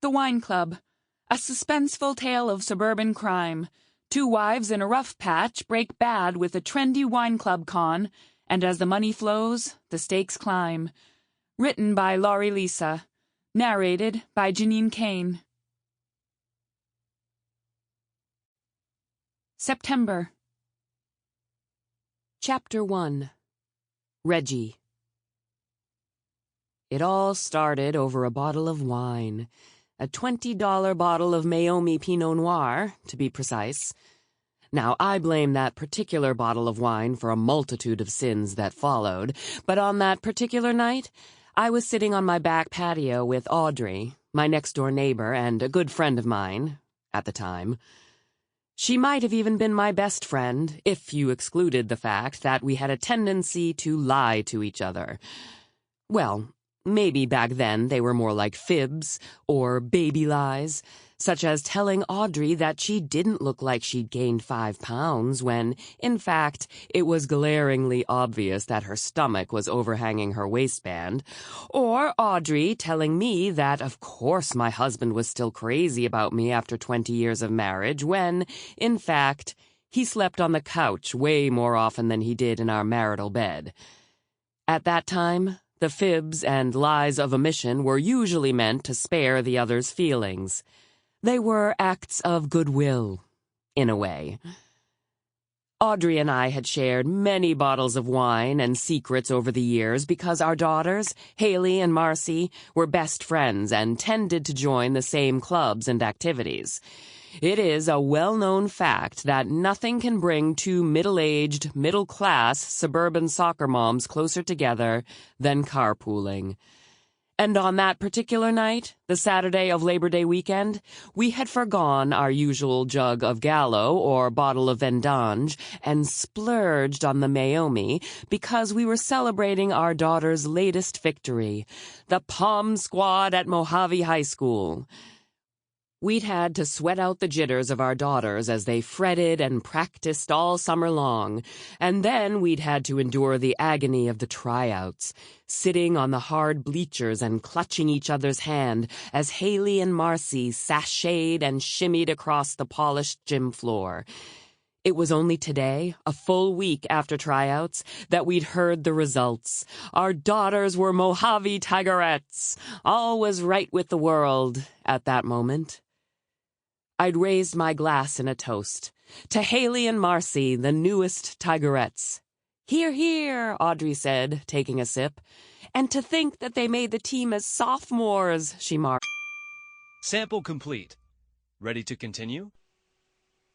The Wine Club, a suspenseful tale of suburban crime. Two wives in a rough patch break bad with a trendy wine club con, and as the money flows, the stakes climb. Written by Laurie Lisa. Narrated by Jeanine Kane. September. Chapter 1. Reggie. It all started over a bottle of wine. A $20 bottle of Mohave Pinot Noir, to be precise. Now, I blame that particular bottle of wine for a multitude of sins that followed, but on that particular night, I was sitting on my back patio with Audrey, my next-door neighbor and a good friend of mine, at the time. She might have even been my best friend, if you excluded the fact that we had a tendency to lie to each other. Well, maybe back then they were more like fibs or baby lies, such as telling Audrey that she didn't look like she'd gained 5 pounds when, in fact, it was glaringly obvious that her stomach was overhanging her waistband, or Audrey telling me that, of course, my husband was still crazy about me after 20 years of marriage when, in fact, he slept on the couch way more often than he did in our marital bed. At that time, the fibs and lies of omission were usually meant to spare the other's feelings. They were acts of goodwill, in a way. Audrey and I had shared many bottles of wine and secrets over the years because our daughters, Haley and Marcy, were best friends and tended to join the same clubs and activities. It is a well-known fact that nothing can bring two middle-aged, middle-class suburban soccer moms closer together than carpooling. And on that particular night, the Saturday of Labor Day weekend, we had forgone our usual jug of Gallo or bottle of Vendange and splurged on the Mohave because we were celebrating our daughter's latest victory, the Pom Squad at Mohave High School. We'd had to sweat out the jitters of our daughters as they fretted and practiced all summer long, and then we'd had to endure the agony of the tryouts, sitting on the hard bleachers and clutching each other's hand as Haley and Marcy sashayed and shimmied across the polished gym floor. It was only today, a full week after tryouts, that we'd heard the results. Our daughters were Mohave Tigerettes. All was right with the world at that moment. I'd raised my glass in a toast. To Haley and Marcy, the newest Tigerettes. "Hear, hear," Audrey said, taking a sip. "And to think that they made the team as sophomores," she marked. Sample complete. Ready to continue?